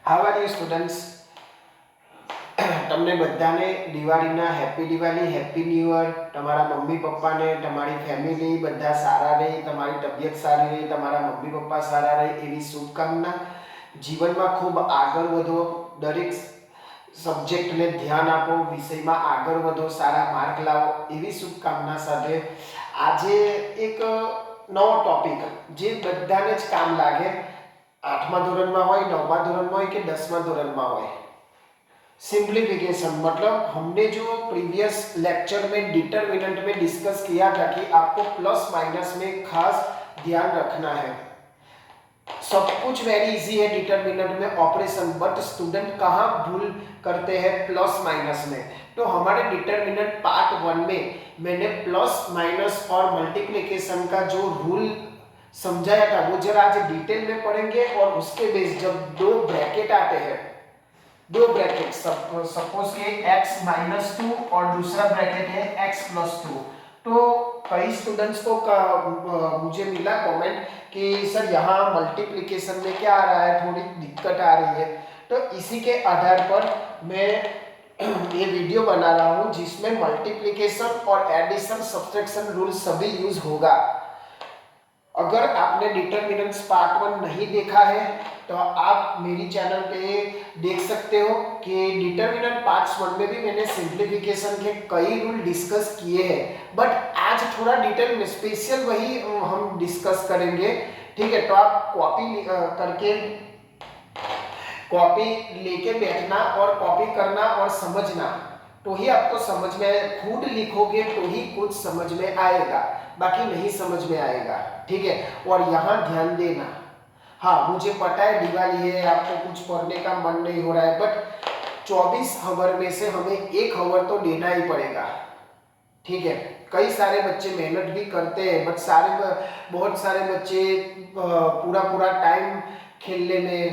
How are you students? તમને બધાને દિવાળીના happy Diwali, happy new year. તમારા મમ્મી પપ્પાને, તમારી ફેમિલી બધા સારા રહે, તમારી તબિયત સારી રહે, તમારા મમ્મી પપ્પા સારા રહે એવી શુભકામના. જીવનમાં ખૂબ આગળ વધો, દરેક સબ્જેક્ટને ધ્યાન આપો, વિષયમાં આગળ વધો, સારા માર્ક લાવો એવી શુભકામના સાથે આજે એક નવો ટોપિક જે બધાને જ કામ લાગે, 8મા ધોરણમાં હોય, 9મા ધોરણમાં હોય કે 10મા ધોરણમાં હોય. सिंप्लीफिकेशन मतलब हमने जो प्रीवियस लेक्चर में डिटरमिनेंट में डिस्कस किया था कि आपको प्लस माइनस में खास ध्यान रखना है. सब कुछ वेरी इजी है डिटरमिनेंट में ऑपरेशन, बट स्टूडेंट कहाँ भूल करते हैं प्लस माइनस में. तो हमारे डिटरमिनेंट पार्ट 1 में मैंने प्लस माइनस और मल्टीप्लिकेशन का जो रूल समझाया था वो जरा आज डिटेल में पढ़ेंगे. और उसके बेस जब दो ब्रैकेट आते हैं, दो ब्रैकेट सपोज के x-2 और दूसरा ब्रैकेट है x+2, तो कई स्टूडेंट्स को मुझे मिला कमेंट कि सर यहाँ मल्टीप्लिकेशन में क्या आ रहा है, थोड़ी दिक्कत आ रही है. तो इसी के आधार पर मैं ये वीडियो बना रहा हूँ जिसमें मल्टीप्लिकेशन और एडिशन, सब्ट्रैक्शन रूल सभी यूज होगा. अगर आपने डिटरमिनेंट्स पार्ट 1 नहीं देखा है तो आप मेरी चैनल पे देख सकते हो कि डिटरमिनेंट पार्ट 1 में भी मैंने सिंप्लीफिकेशन के कई रूल डिस्कस किए हैं, बट आज थोड़ा डिटेल में स्पेशल वही हम डिस्कस करेंगे. ठीक है, तो आप कॉपी लेके बैठना और कॉपी करना और समझना, तो ही आपको समझ में आए. खुद लिखोगे तो ही कुछ समझ में आएगा, बाकी नहीं समझ में आएगा. ठीक है, और यहाँ ध्यान देना. हाँ, मुझे पता है दिवाली है, आपको कुछ पढ़ने का मन नहीं हो रहा है, बट 24 आवर में से हमें 1 आवर तो देना ही पड़ेगा. ठीक है, कई सारे बच्चे मेहनत भी करते हैं, बट बहुत सारे बच्चे पूरा टाइम खेलने में,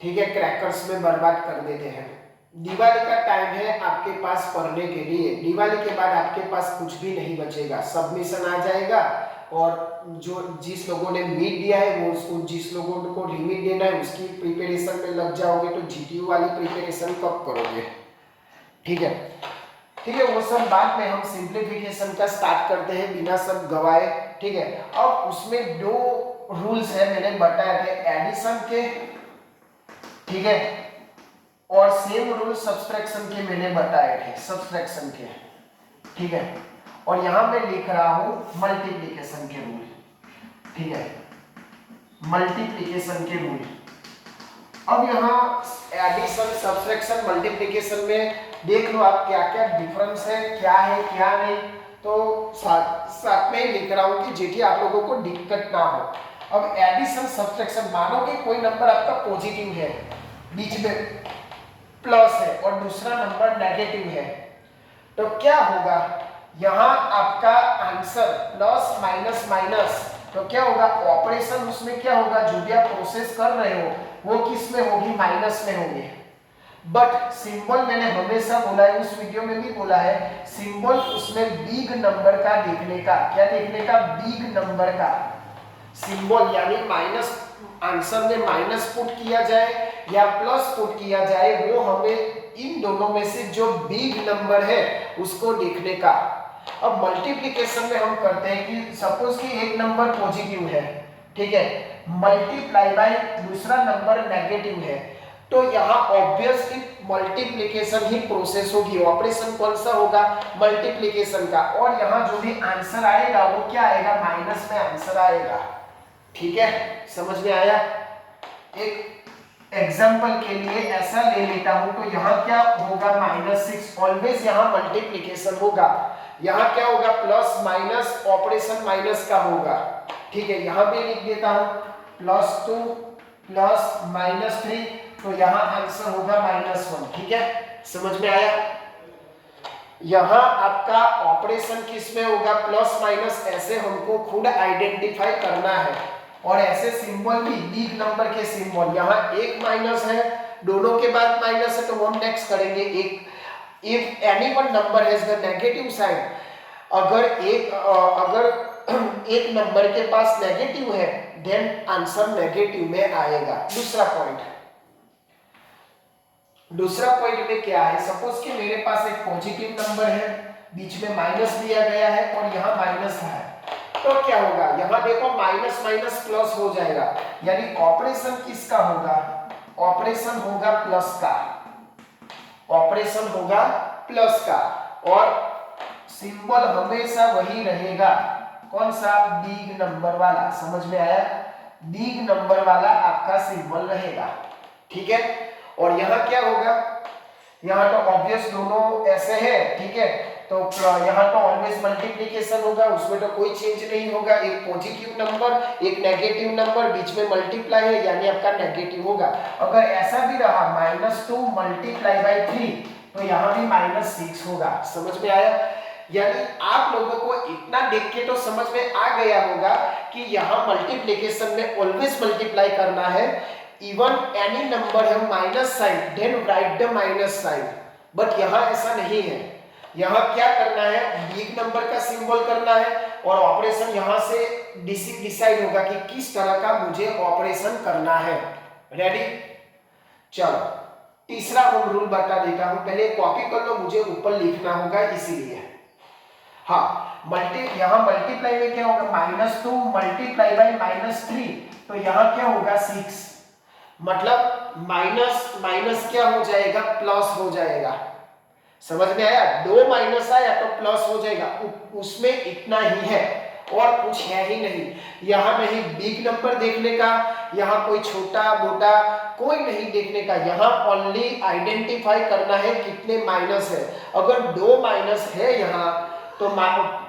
ठीक है, क्रैकर्स में बर्बाद कर देते हैं. दिवाली का टाइम है आपके पास पढ़ने के लिए. दिवाली के बाद आपके पास कुछ भी नहीं बचेगा, सबमिशन आ जाएगा और जो जिस लोगों ने मीट दिया है वो उसको, जिस लोगों को रिमीट देना है उसकी प्रिपरेशन में लग जाओगे. तो जीटीयू वाली प्रिपरेशन कब करोगे? ठीक है, ठीक है, वो सब बाद में हम सिंप्लीफिकेशन का स्टार्ट करते हैं बिना सब गवाए. ठीक है, अब उसमें दो रूल्स है मैंने बताया थे एडिशन के, ठीक है, और सेम रूल सब्ट्रैक्शन के मैंने बताए थे, सब्ट्रैक्शन के. ठीक है, और यहां मैं लिख रहा हूं मल्टीप्लिकेशन के रूल. ठीक है, मल्टीप्लिकेशन के रूल. अब यहां एडिशन, सब्ट्रैक्शन, मल्टीप्लिकेशन में देख लो आप क्या क्या डिफरेंस है क्या नहीं. तो साथ में लिख रहा हूं कि जेठी आप लोगों को दिक्कत ना हो. अब एडिशन, सब्ट्रैक्शन, मानो कि कोई नंबर आपका पॉजिटिव है, बीच में प्लस है और दूसरा नंबर नेगेटिव है, तो क्या होगा? यहां आपका आंसर प्लस माइनस माइनस, तो क्या होगा? ऑपरेशन उसमें क्या होगा? जो भी आप प्रोसेस कर रहे हो वो किस में होगी? माइनस में होगी. बट सिंबल मैंने हमेशा बोला है, उस वीडियो में भी बोला है, सिंबल उसमें बिग नंबर का देखने का. क्या देखने का? बिग नंबर का सिंबल. यानी माइनस, आंसर में माइनस पुट किया जाए या प्लस पुट किया जाए, वो हमें इन दोनों में से जो बिग नंबर है उसको देखने का. अब मल्टीप्लिकेशन में हम करते हैं कि सपोज कि एक नंबर पॉजिटिव है, ठीक है, मल्टीप्लाई बाय दूसरा नंबर नेगेटिव है, तो यहाँ ऑब्वियसली मल्टीप्लिकेशन ही प्रोसेस होगी. ऑपरेशन कौन सा होगा? मल्टीप्लिकेशन का. और यहाँ जो भी आंसर आएगा वो क्या आएगा? माइनस में आंसर आएगा. ठीक है, समझ में आया? एक एग्जाम्पल के लिए ऐसा ले लेता हूं, तो यहाँ क्या होगा? -6. ऑलवेज यहाँ मल्टीप्लिकेशन होगा. यहाँ क्या होगा? प्लस माइनस, ऑपरेशन माइनस का होगा. ठीक है, यहाँ भी लिख देता हूं +2 प्लस -3, तो यहाँ आंसर होगा -1. ठीक है, समझ में आया? यहाँ आपका ऑपरेशन किस में होगा? Plus minus. ऐसे हमको खुद आइडेंटिफाई करना है. और ऐसे सिंबल भी बिग नंबर के सिंबल, यहाँ एक माइनस है, दोनों के बाद माइनस है, तो हम नेक्स्ट करेंगे एक. If any one number has the negative sign, अगर एक नंबर के पास नेगेटिव है देन आंसर नेगेटिव में आएगा. दूसरा पॉइंट, दूसरा पॉइंट में क्या है, सपोज कि मेरे पास एक पॉजिटिव नंबर है, बीच में माइनस दिया गया है और यहाँ माइनस है, तो क्या होगा, यहाँ देखो माइनस माइनस प्लस हो जाएगा, यानी ऑपरेशन किसका होगा, ऑपरेशन होगा प्लस का, ऑपरेशन होगा प्लस का, और सिंबल हमेशा वही रहेगा, कौन सा, बिग नंबर वाला, समझ में आया, बिग नंबर वाला आपका सिंबल रहेगा, ठीक है। और यहाँ क्या होगा, यहाँ तो ऑब्वियस दोनों ऐसे है, ठीक है, तो यहाँ तो ऑलवेज मल्टीप्लिकेशन होगा, उसमें तो कोई चेंज नहीं होगा, एक पॉजिटिव नंबर एक नेगेटिव नंबर बीच में मल्टीप्लाई है, यानी आपका नेगेटिव होगा। अगर ऐसा भी रहा -2 मल्टीप्लाई बाई 3, तो यहाँ भी -6 होगा, समझ में आया। यानी आप लोगों को इतना देख के तो समझ में आ गया होगा कि यहाँ मल्टीप्लिकेशन में ऑलवेज मल्टीप्लाई करना है, इवन एनी नंबर है minus sign then write the minus sign, but यहाँ ऐसा नहीं है, यहाँ क्या करना है, बिग नंबर का सिंबल करना है, और ऑपरेशन यहाँ से डिसाइड होगा कि किस तरह का मुझे ऑपरेशन करना है। रेडी, चलो तीसरा होम रूल बता देता हूं, पहले कॉपी कर लो, मुझे ऊपर लिखना होगा इसीलिए। हाँ, यहाँ मल्टीप्लाई में क्या होगा, -2 मल्टीप्लाई बाई -3, तो यहाँ क्या होगा 6, मतलब माइनस माइनस क्या हो जाएगा, प्लस हो जाएगा, समझ में आया, 2 माइनस आया तो प्लस हो जाएगा, उसमें इतना ही है और कुछ है ही नहीं। यहाँ नहीं बिग नंबर देखने का, यहाँ कोई छोटा मोटा कोई नहीं देखने का, यहाँ ओनली आइडेंटिफाई करना है कितने माइनस है। अगर 2 माइनस है यहाँ तो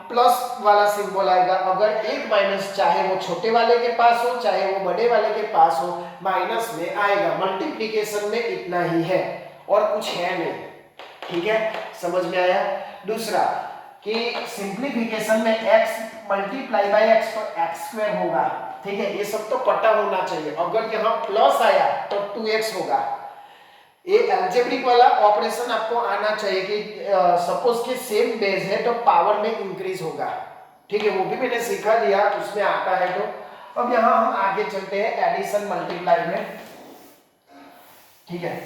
प्लस वाला सिंबल आएगा, अगर एक माइनस चाहे वो छोटे वाले के पास हो चाहे वो बड़े वाले के पास हो, माइनस में आएगा। मल्टीप्लिकेशन में इतना ही है और कुछ है नहीं, ठीक है, समझ में आया। दूसरा कि सिंप्लीफिकेशन में x मल्टीप्लाई बाई x तो x² होगा, ठीक है, ये सब तो पता होना चाहिए। अगर यहाँ प्लस आया तो 2x होगा। ये अलजेब्रिक वाला ऑपरेशन आपको आना चाहिए कि सपोज कि सेम बेस है तो पावर में इंक्रीज होगा, ठीक है, वो भी मैंने सिखा दिया, उसमें आता है। तो अब यहाँ हम आगे चलते हैं एडिशन मल्टीप्लाई में, ठीक है।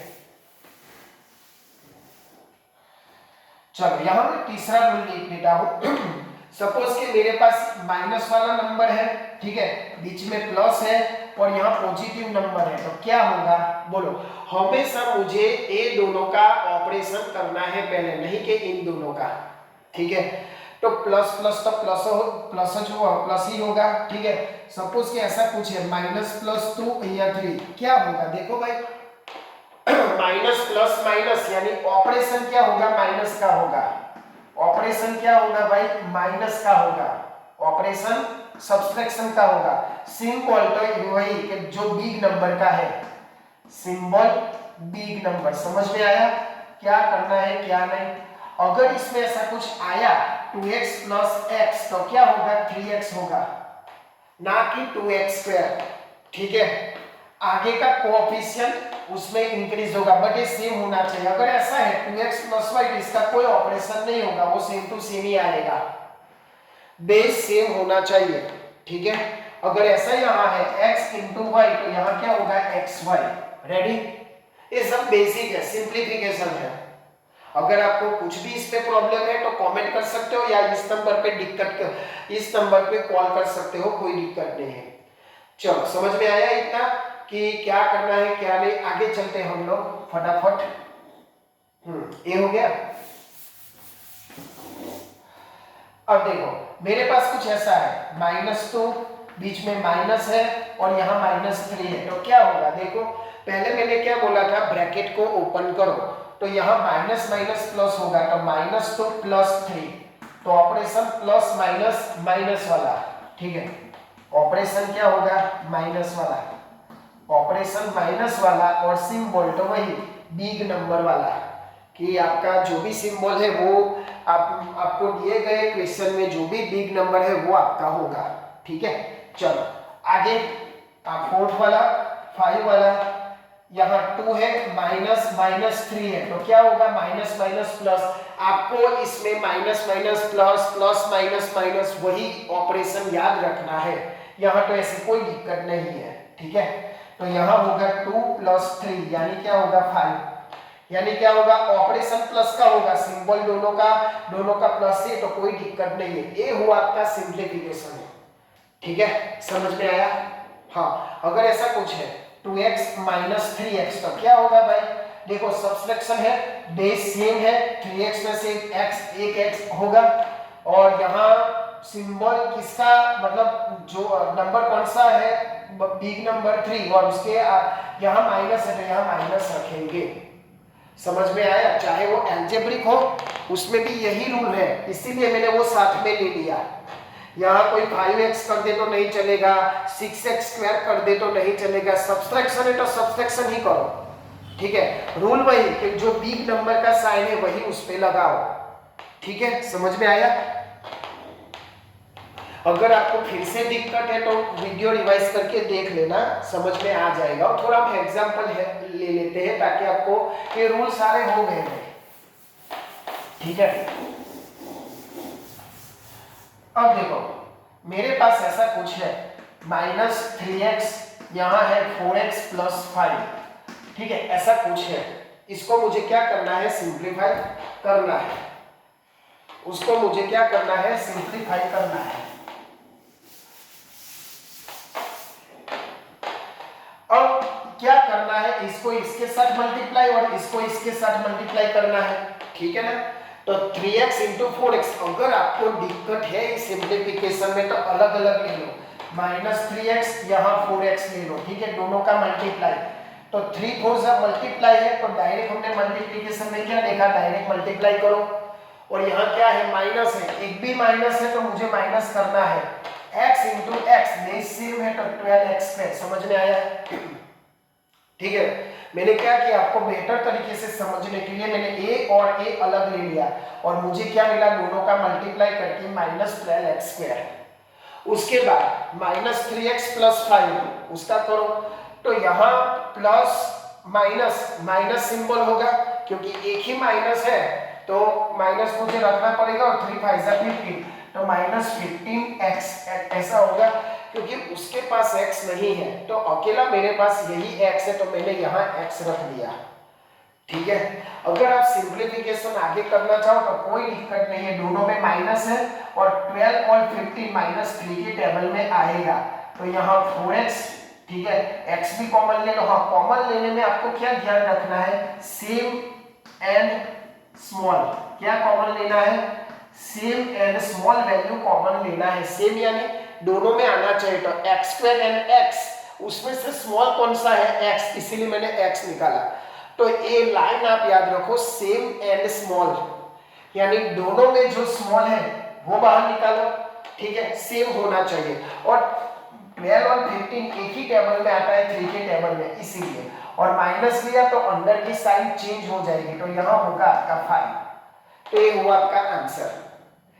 चलो यहाँ मैं तीसरा रूल लिख देता हूं। सपोज कि मेरे पास माइनस वाला नंबर है, ठीक है, बीच में प्लस है और यहाँ पॉजिटिव नंबर है, तो क्या होगा बोलो, हमेशा मुझे ये दोनों का ऑपरेशन करना है पहले, नहीं कि इन दोनों का, ठीक है। तो प्लस प्लस तो प्लस ही होगा, ठीक है। सपोज कि ऐसा कुछ है -+2 या 3, क्या होगा देखो भाई, माइनस प्लस माइनस यानी ऑपरेशन क्या होगा, माइनस का होगा। ऑपरेशन क्या होगा भाई, माइनस का होगा। ऑपरेशन सब्सट्रैक्शन का होगा। सिंबल तो वही कि जो बिग नंबर का है, सिंबल बिग नंबर, समझ में आया क्या करना है क्या नहीं। अगर इसमें ऐसा कुछ आया 2x + x तो क्या होगा, 3x होगा, ना कि 2x², ठीक है। आगे का कोएफिशिएंट उसमें इंक्रीज होगा, बट ये सेम होना चाहिए। अगर ऐसा है 2x + y, इसका कोई ऑपरेशन नहीं होगा, वो सेम टू सेम ही आएगा, बेस सेम होना चाहिए, ठीक है। अगर ऐसा यहाँ है x × y तो यहाँ क्या होगा, xy। रेडी, ये सब बेसिक है, सिंप्लीफिकेशन है। अगर आपको कुछ भी इस पे प्रॉब्लम है तो कमेंट कर सकते हो, या इस नंबर पे इस नंबर पे कॉल कर सकते हो, कोई दिक्कत नहीं है। चलो समझ में आया इतना कि क्या करना है क्या नहीं। आगे चलते हैं हम लोग फटाफट। ये हो गया। अब देखो मेरे पास कुछ ऐसा है, -2 बीच में माइनस है और यहाँ -3 है, तो क्या होगा देखो, पहले मैंने क्या बोला था, ब्रैकेट को ओपन करो, तो यहाँ माइनस माइनस प्लस होगा, तो -2 + 3, तो ऑपरेशन प्लस माइनस माइनस वाला, ठीक है। ऑपरेशन क्या होगा, माइनस वाला, ऑपरेशन माइनस वाला, और सिंबल तो वही बिग नंबर वाला, कि आपका जो भी सिंबल है वो आपको दिए गए क्वेश्चन में जो भी बिग नंबर है वो आपका होगा, ठीक है। चलो आगे, 4th वाला 5 वाला, यहाँ 2 है, -3 है, तो क्या होगा, माइनस माइनस प्लस। आपको इसमें minus minus plus, plus minus minus वही ऑपरेशन याद रखना है, यहाँ तो ऐसी कोई दिक्कत नहीं है, ठीक है। तो यहाँ होगा 2 + 3 यानी क्या होगा 5, यानी क्या होगा, ऑपरेशन प्लस का होगा, सिंबल दोनों का प्लस है, तो कोई दिक्कत नहीं है। ये हुआ आपका सिंप्लीफिकेशन है, ठीक है, समझ में आया। हाँ, अगर ऐसा कुछ है 2x माइनस 3x तो क्या होगा भाई, देखो सब्सट्रैक्शन है, बेस सेम है, 3x में से एक x होगा, और यहाँ सिंबल किसका, मतलब जो नंबर कौन सा है, बिग नंबर 3, और उसके यहाँ माइनस है तो यहाँ माइनस रखेंगे। समझ में आया, चाहे वो एल्जेब्रिक हो उसमें भी यही रूल है, इसीलिए मैंने वो साथ में ले लिया। यहाँ कोई 5x कर दे तो नहीं चलेगा, 6x स्क्वायर कर दे तो नहीं चलेगा, सब्सट्रैक्शन है तो सब्सट्रैक्शन ही करो, ठीक है। रूल वही कि जो बिग नंबर का साइन है वही उस पे लगाओ, ठीक है, समझ में आया। अगर आपको फिर से दिक्कत है तो वीडियो रिवाइज करके देख लेना, समझ में आ जाएगा। और थोड़ा हम एग्जांपल ले लेते हैं ताकि आपको ये रूल सारे हो गए हैं, ठीक है। अब देखो मेरे पास ऐसा कुछ है, माइनस 3x, यहाँ है 4x प्लस 5, ठीक है, ऐसा कुछ है। इसको मुझे क्या करना है, सिंप्लीफाई करना है, उसको मुझे क्या करना है, सिंप्लीफाई करना है। अब क्या करना है, इसको इसके साथ मल्टीप्लाई और इसको इसके साथ मल्टीप्लाई करना है, ठीक है ना। तो 3x इंटू 4x, अगर आपको दिक्कत है इस सिंप्लीफिकेशन में तो अलग अलग ले लो, माइनस 3x यहाँ 4x ले लो, ठीक है, दोनों का मल्टीप्लाई। तो 3 4 जब मल्टीप्लाई है तो डायरेक्ट हमने मल्टीप्लिकेशन में क्या देखा, डायरेक्ट मल्टीप्लाई करो, और यहाँ क्या है, माइनस है, एक भी माइनस है तो मुझे माइनस करना है, x into x base same है तो 12x स्क्वायर, समझ में आया, ठीक है। मैंने क्या किया, आपको बेहतर तरीके से समझने के लिए मैंने a और a अलग ले लिया, और मुझे क्या मिला, दोनों का मल्टीप्लाई करके माइनस 12x स्क्वायर। उसके बाद माइनस 3x प्लस 5 उसका करो, तो यहाँ प्लस माइनस माइनस सिंबल होगा, क्योंकि एक ही माइनस है तो माइनस मुझे रखना पड़ेगा, और 3 5 15 तो माइनस 15x ऐसा होगा, क्योंकि उसके पास x नहीं है तो अकेला मेरे पास यही x है तो मैंने यहाँ x रख दिया, ठीक है। अगर आप सिंप्लीफिकेशन आगे करना चाहो तो कोई दिक्कत नहीं है, दोनों में माइनस है, और 12 और 15 माइनस 3 के टेबल में आएगा, तो यहाँ 4x, ठीक है, x भी कॉमन ले लो। हाँ, कॉमन लेने में आपको क्या ध्यान रखना है, सेम एंड स्मॉल, क्या कॉमन लेना है, same and small value common लेना है। सेम यानी दोनों में आना चाहिए, तो एक्स स्क्वायर एंड एक्स, उसमें से स्मॉल कौन सा है, एक्स, इसीलिए मैंने एक्स निकाला। तो ये लाइन आप याद रखो, सेम एंड स्मॉल, यानी दोनों में जो स्मॉल है वो बाहर निकालो, ठीक है, सेम होना चाहिए। और 12 और 15 एक ही टेबल में आता है, 3 के टेबल में, इसीलिए। और माइनस लिया तो अंदर की साइन चेंज हो जाएगी, तो यहाँ होगा आपका 5। तो ये हुआ आपका आंसर।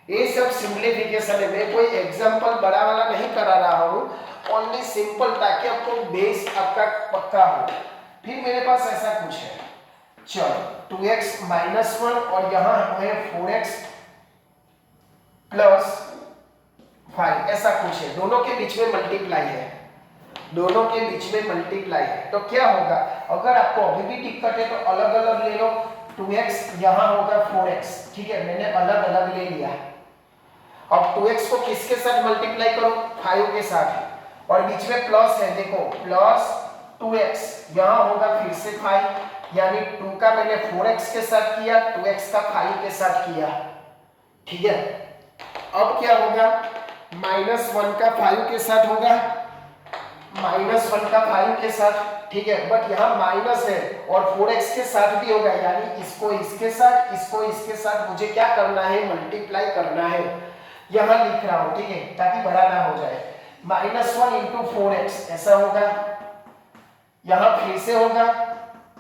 ये सब सिंप्लीफिकेशन है, मैं कोई एग्जांपल बड़ा वाला नहीं करा रहा हूँ, ओनली सिंपल, ताकि आपको बेस आपका पक्का हो। फिर मेरे पास ऐसा कुछ है, चलो 2x माइनस 1 और यहाँ है 4x प्लस 5, ऐसा कुछ है, दोनों के बीच में मल्टीप्लाई है, दोनों के बीच में मल्टीप्लाई है। तो क्या होगा, अगर आपको अभी भी दिक्कत है तो अलग अलग ले लो, 2x यहाँ होगा 4x, ठीक है, मैंने अलग अलग ले लिया। अब 2x को किसके साथ मल्टीप्लाई करो, 5 के साथ, और बीच में प्लस है, देखो प्लस 2x, यहाँ होगा फिर से 5, यानी 2 का मैंने 4x के साथ किया, 2x का 5 के साथ किया, ठीक है। अब क्या होगा, माइनस 1 का 5 के साथ होगा, माइनस 1 का 5 के साथ, ठीक है, बट यहाँ माइनस है और 4x के साथ भी होगा, यानी इसको इसके साथ, इसको इसके साथ मुझे क्या करना है, मल्टीप्लाई करना है, यहाँ लिख रहा हूँ, ठीक है, ताकि बड़ा ना हो जाए। माइनस 1 इंटू 4x ऐसा होगा, यहाँ फिर से होगा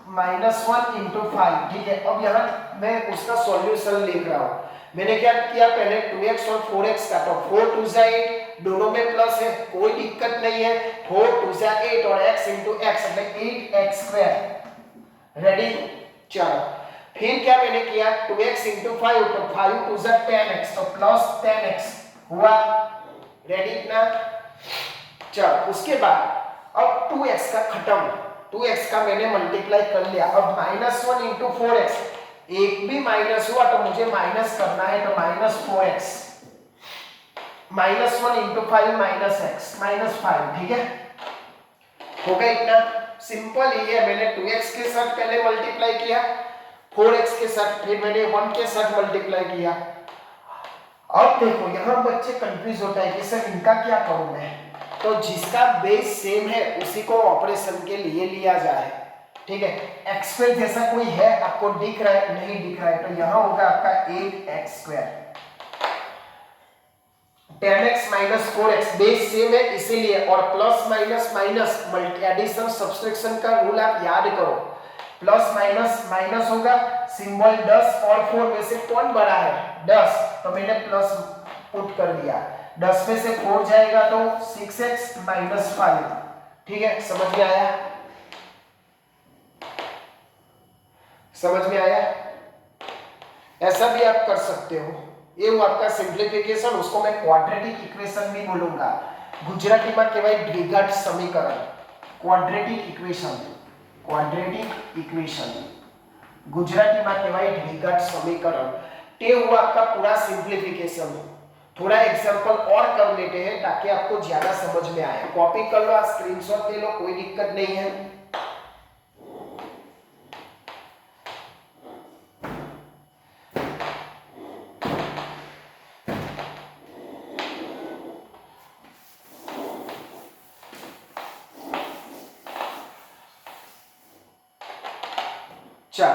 माइनस 1 इंटू 5, ठीक है। अब यहाँ मैं उसका सॉल्यूशन लिख रहा हूँ। मैंने क्या किया, पहले 2x और 4x का, तो 4 2 8, दोनों में प्लस है, कोई दिक्कत नहीं है, 4 2 8 और x इंटू एक्स मतलब 8x स्क्वायर, रेडी। चलो फिर क्या मैंने किया, 2x इंटू 5, तो 5 2 10x, तो प्लस 10x हुआ, रेडी ना। चलो उसके बाद अब 2x का खत्म, 2x का मैंने मल्टीप्लाई कर लिया। अब -1 इंटू 4x, एक भी माइनस हुआ तो मुझे माइनस करना है, तो -4x, -1 इंटू 5 -x, -5, ठीक है। हो गया इतना सिंपल ही है। मैंने 2x के साथ पहले मल्टीप्लाई किया, 4x के साथ, फिर मैंने 1 के साथ मल्टीप्लाई किया। अब देखो यहाँ बच्चे कंफ्यूज होता है कि सर इनका क्या करूं मैं, तो जिसका बेस सेम है उसी को ऑपरेशन के लिए लिया जाए, ठीक है। एक्स स्क्वायर जैसा कोई है आपको दिख रहा है, नहीं दिख रहा है, तो यहाँ होगा आपका 8x square, 10x minus 4x, base same है इसीलिए, और plus minus minus addition subtraction का रूल आप याद करो, प्लस माइनस माइनस होगा, सिंबल 10 और 4 में से कौन बड़ा है, 10, तो मैंने प्लस पुट कर दिया, 10 में से 4 जाएगा तो 6x माइनस 5, ठीक है। समझ में आया, समझ में आया। ऐसा भी आप कर सकते हो, ये वो आपका सिंप्लिफिकेशन, उसको मैं क्वाड्रेटिक इक्वेशन भी बोलूंगा, गुजराती में कहवाय द्विघात समीकरण, quadratic equation, quadratic equation Gujarati में कहवाय द्विघात समीकरण। ते वो आपका पूरा सिंप्लिफिकेशन। थोड़ा एग्जांपल और कर लेते हैं ताकि आपको ज्यादा समझ में आए। कॉपी कर लो, स्क्रीनशॉट ले लो, कोई दिक्कत नहीं है। चल,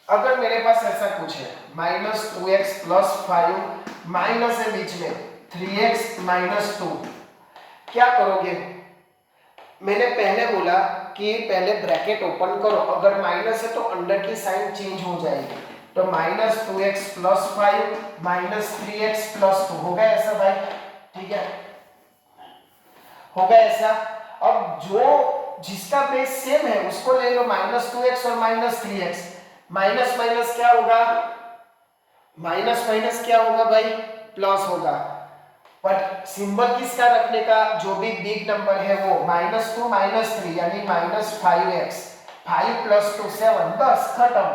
अगर मेरे पास ऐसा कुछ है -2x प्लस 5 माइनस है बीच में 3x माइनस 2, क्या करोगे? मैंने पहले बोला कि पहले ब्रैकेट ओपन करो, अगर माइनस है तो अंडर की साइन चेंज हो जाएगी, तो -2x plus 5 minus 3x plus 2 हो गया ऐसा भाई, ठीक है, हो गया ऐसा। अब जो जिसका बेस सेम है उसको ले लो, -2x और -3x, माइनस माइनस क्या होगा, माइनस माइनस क्या होगा भाई, प्लस होगा, बट सिंबल किसका रखने का, जो भी बिग नंबर है वो, -2 -3 यानी -5x, 5 + 2 7, बस खत्म।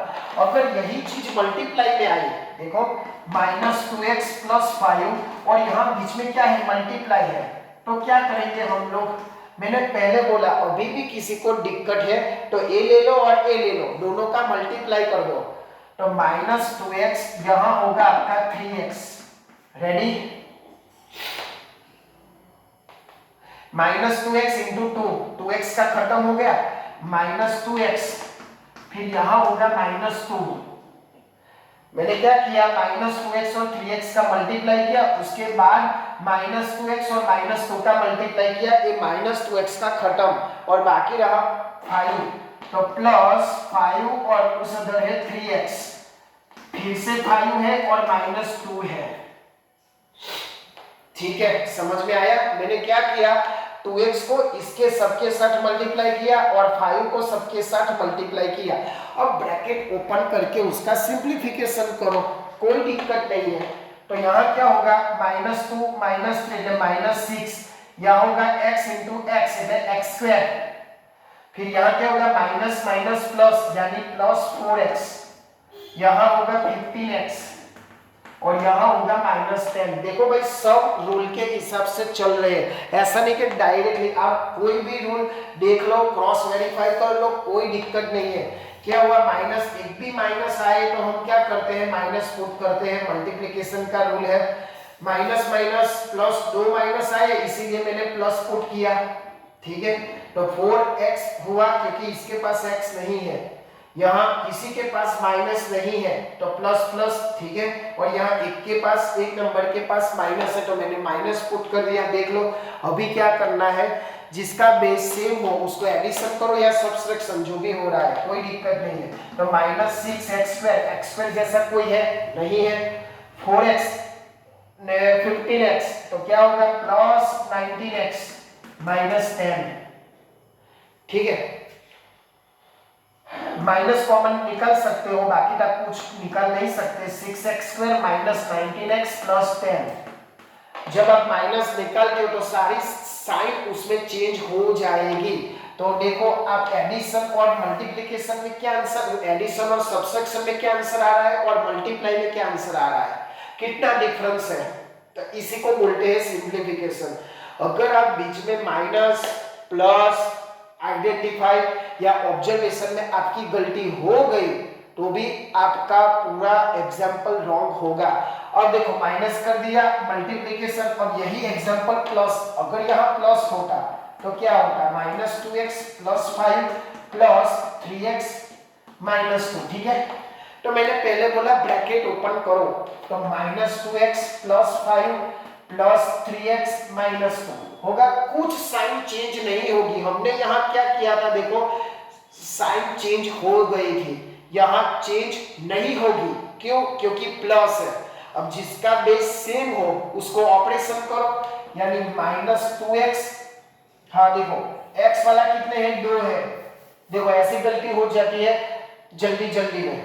अगर यही चीज मल्टीप्लाई में आई, देखो -2x प्लस 5 और यहाँ बीच में क्या है, मल्टीप्लाई है, तो क्या करेंगे हम लोग, मैंने पहले बोला अभी भी किसी को दिक्कत है तो ए ले लो और ए ले लो, दोनों का मल्टीप्लाई कर दो, तो -2x यहां होगा आपका 3x, ready, -2x into 2x का खत्म हो गया, -2x, फिर यहां होगा -2, मैंने क्या किया, -2x और 3x का मल्टीप्लाई किया, उसके बाद -2x और -2 का मल्टीप्लाई किया, ये -2x का खत्म और बाकी रहा 5, तो +5 और उस अंदर है 3x, फिर से 5 है और -2 है, ठीक है, समझ में आया। मैंने क्या किया, 2x को इसके सबके साथ मल्टीप्लाई किया और 5 को सबके साथ मल्टीप्लाई किया। अब ब्रैकेट ओपन करके उसका सिंप्लीफिकेशन करो, कोई दिक्कत नहीं है। तो यहाँ क्या होगा, -2 -3 -6, यहाँ होगा x into x x square, फिर यहाँ क्या होगा माइनस माइनस प्लस यानी +4x, यहाँ होगा 15x और यहाँ होगा -10। देखो भाई सब रूल के हिसाब से चल रहे हैं, ऐसा नहीं कि डायरेक्टली आप कोई भी रूल देख लो, क्रॉस वेरीफाई कर लो, कोई दिक्कत नहीं है। क्या हुआ, माइनस, एक भी माइनस आए तो हम क्या करते हैं, माइनस पुट करते हैं, मल्टीप्लिकेशन का रूल है, माइनस माइनस प्लस, 2 माइनस आए इसीलिए मैंने प्लस पुट किया, ठीक है। तो 4x हुआ क्योंकि इसके पास x नहीं है, यहाँ किसी के पास माइनस नहीं है तो प्लस प्लस, ठीक है, और यहाँ एक नंबर के पास माइनस है तो मैंने माइनस पुट कर दिया। देख लो अभी क्या करना है, जिसका बेस सेम हो उसको एडिशन करो या सब्सट्रैक्शन, जो भी हो रहा है कोई दिक्कत नहीं है। तो -6x², x² जैसा कोई है नहीं है, 4x 15x, तो क्या होगा +19x -10, ठीक है। माइनस कॉमन निकाल सकते हो, बाकी का कुछ निकाल नहीं सकते, 6x² -19x +10, जब आप माइनस निकालते हो तो सारी साइन उसमें चेंज हो जाएगी, तो देखो आप एडिशन और मल्टीप्लिकेशन में क्या आंसर, एडिशन और सब्ट्रैक्शन में क्या आंसर आ रहा है और मल्टीप्लाई में क्या आंसर आ रहा है, कितना डिफरेंस है। तो इसी को बोलते हैं सिंप्लीफिकेशन। अगर आप बीच में माइनस प्लस आइडेंटिफाई या ऑब्जर्वेशन में आपकी गलती हो गई तो भी आपका पूरा एग्जाम्पल रॉन्ग होगा। अब देखो माइनस कर दिया मल्टीप्लिकेशन, अब यही एग्जाम्पल प्लस, अगर यहाँ प्लस होता तो क्या होता, -2x + 5 + 3x -2, ठीक है। तो मैंने पहले बोला ब्रैकेट ओपन करो, तो -2x + 5 + 3x -2 होगा, कुछ साइन चेंज नहीं होगी। हमने यहाँ क्या किया था, देखो साइन चेंज हो गई थी, यहाँ चेंज नहीं होगी, क्यों, क्योंकि प्लस है। अब जिसका बेस सेम हो उसको ऑपरेशन करो, यानी -2x, हाँ देखो x वाला कितने हैं, 2 है। देखो ऐसी गलती हो जाती है जल्दी जल्दी में,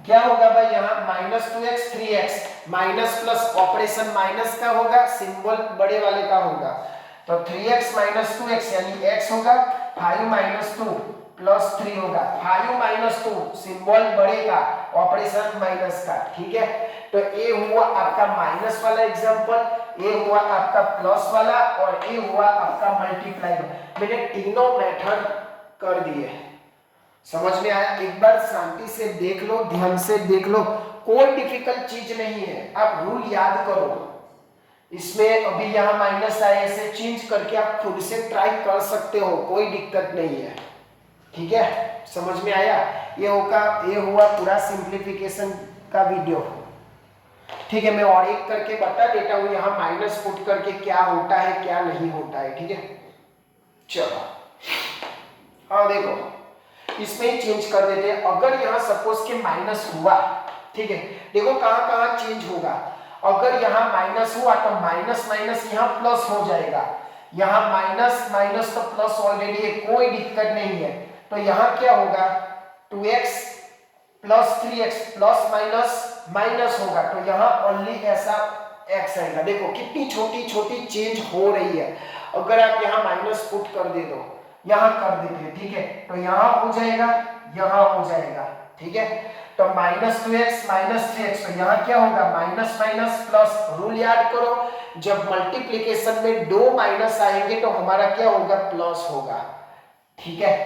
क्या होगा भाई, यहाँ -2x 3x, minus plus operation minus का होगा, सिंबल बड़े वाले का होगा, तो 3x - 2x यानी x होगा, 5 - 2 + 3 होगा, 5 - 2 सिंबल बड़े का, ऑपरेशन माइनस का, ठीक है। तो ये हुआ आपका माइनस वाला एग्जांपल, ये हुआ आपका प्लस वाला और ये हुआ आपका मल्टीप्लाई। मैंने तीनों मेथड कर दिए, समझ में आया। एक बार शांति से देख लो, ध्यान से देख लो, कोई डिफिकल्ट चीज नहीं है, आप रूल याद करो। इसमें अभी यहाँ माइनस आए, ऐसे चेंज करके आप खुद से ट्राई कर सकते हो, कोई दिक्कत नहीं है, ठीक है। समझ में आया, ये हुआ पूरा सिंप्लीफिकेशन का वीडियो, ठीक है। मैं और एक करके बता देता हूँ, यहाँ माइनस पुट करके क्या होता है क्या नहीं होता है, ठीक है। चलो हाँ देखो इसमें ही चेंज कर देते हैं। अगर यहाँ सपोज के माइनस हुआ, ठीक है, देखो कहाँ कहाँ चेंज होगा। अगर यहाँ माइनस हुआ तो माइनस माइनस यहाँ प्लस हो जाएगा, यहाँ माइनस माइनस तो प्लस ऑलरेडी है, कोई दिक्कत नहीं है। तो यहाँ क्या होगा, 2x + 3x plus minus minus होगा, तो यहाँ ओनली ऐसा x आएगा। देखो कितनी छोटी छोटी चेंज हो रही है। अगर आप यहाँ माइनस पुट कर दे दो, यहाँ कर देते हैं, ठीक है, तो यहाँ हो जाएगा, यहाँ हो जाएगा, ठीक है। तो -2x - 3x, तो यहाँ क्या होगा, माइनस माइनस प्लस। रूल याद करो, जब मल्टीप्लिकेशन में 2 माइनस आएंगे तो हमारा क्या होगा, प्लस होगा, ठीक है।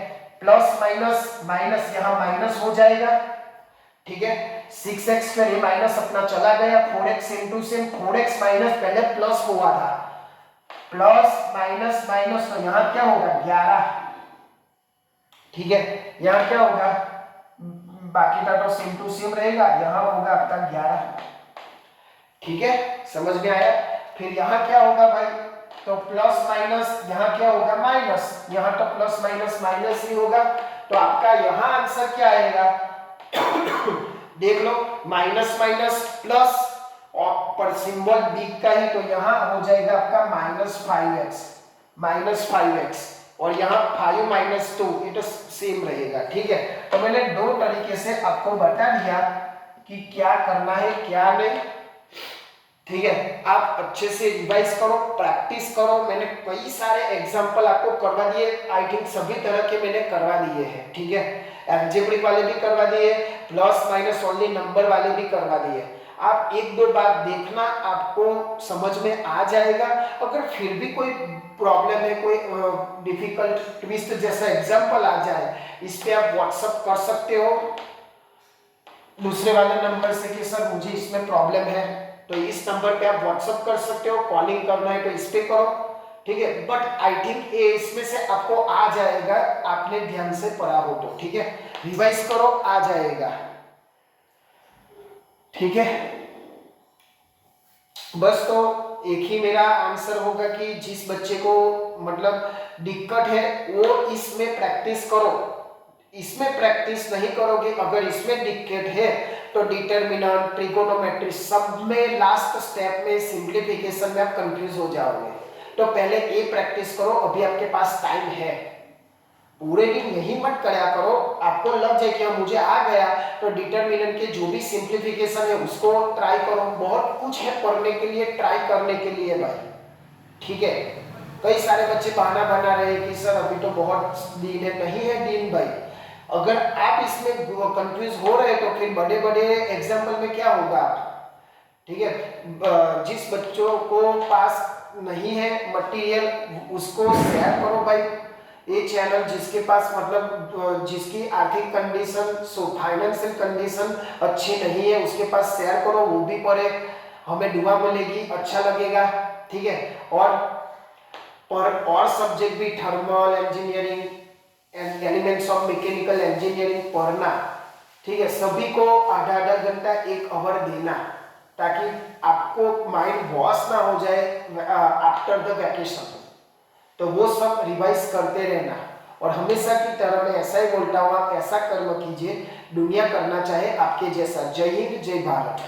प्लस माइनस माइनस यहाँ माइनस हो जाएगा, ठीक है। 6x फिर माइनस अपना चला गया, 4x into same 4x minus पहले प्लस हुआ था, प्लस माइनस माइनस, तो यहाँ क्या होगा 11, ठीक है। यहाँ क्या होगा, बाकी का तो सेम टू सेम रहेगा, यहाँ होगा आपका 11, ठीक है। समझ में आया। फिर यहाँ क्या होगा भाई, तो प्लस माइनस, यहाँ क्या होगा माइनस, यहाँ तो प्लस माइनस माइनस ही होगा। तो आपका यहाँ आंसर क्या आएगा देख लो, माइनस माइनस प्लस और पर सिंबल बिग का ही, तो यहाँ हो जाएगा आपका -5x और यहाँ 5 - 2, ये तो सेम रहेगा, ठीक है। तो मैंने दो तरीके से आपको बता दिया कि क्या करना है क्या नहीं, ठीक है। आप अच्छे से रिवाइज करो, प्रैक्टिस करो। मैंने कई सारे एग्जांपल आपको करवा दिए, आई थिंक सभी तरह के मैंने करवा दिए हैं, ठीक है। अलजेब्रिक वाले भी करवा दिए, प्लस माइनस ओनली नंबर वाले भी करवा दिए। आप एक दो बार देखना, आपको समझ में आ जाएगा। अगर फिर भी कोई प्रॉब्लम है, कोई डिफिकल्ट ट्विस्ट जैसा एग्जांपल आ जाए, इस पे आप व्हाट्सएप कर सकते हो दूसरे वाले नंबर से कि सर मुझे इसमें प्रॉब्लम है, तो इस नंबर पे आप व्हाट्सएप कर सकते हो। कॉलिंग करना है तो इस पे करो, ठीक है। बट आई थिंक ये इसमें से आपको आ जाएगा, आपने ध्यान से पढ़ा हो तो, ठीक है। रिवाइज करो, आ जाएगा, ठीक है। बस तो एक ही मेरा आंसर होगा कि जिस बच्चे को मतलब दिक्कत है वो इसमें प्रैक्टिस करो। इसमें प्रैक्टिस नहीं करोगे, अगर इसमें दिक्कत है तो डिटरमिनेंट, ट्रिगोनोमेट्री सब में लास्ट स्टेप में सिंप्लीफिकेशन में आप कंफ्यूज हो जाओगे। तो पहले ये प्रैक्टिस करो, अभी आपके पास टाइम है। पूरे दिन यही मत करा करो, आपको लग जाए कि मुझे आ गया तो डिटरमिनेंट के जो भी सिंप्लीफिकेशन है उसको ट्राई करो। बहुत कुछ है पढ़ने के लिए, ट्राई करने के लिए भाई, ठीक है। कई सारे बच्चे बहाना बना रहे हैं कि सर अभी तो बहुत दिन है, नहीं है दिन भाई। अगर आप इसमें कंफ्यूज हो रहे हैं तो फिर बड़े बड़े एग्जाम्पल में क्या होगा, ठीक है। जिस बच्चों को पास नहीं है मटेरियल उसको शेयर करो भाई, ये चैनल जिसके पास मतलब जिसकी आर्थिक कंडीशन फाइनेंशियल कंडीशन अच्छी नहीं है उसके पास शेयर करो, वो भी पढ़े, हमें दुआ मिलेगी, अच्छा लगेगा, ठीक है। और सब्जेक्ट भी thermal engineering and elements of mechanical engineering पढ़ना, ठीक है। सभी को आधा आधा घंटा 1 आवर देना ताकि आपको माइंड वॉश ना हो जाए आफ्टर द वैकेशन। तो वो सब रिवाइज करते रहना और हमेशा की तरह मैं ऐसा ही बोलता हूँ, आप ऐसा कर्म कीजिए दुनिया करना चाहे आपके जैसा। जय हिंद, जय भारत।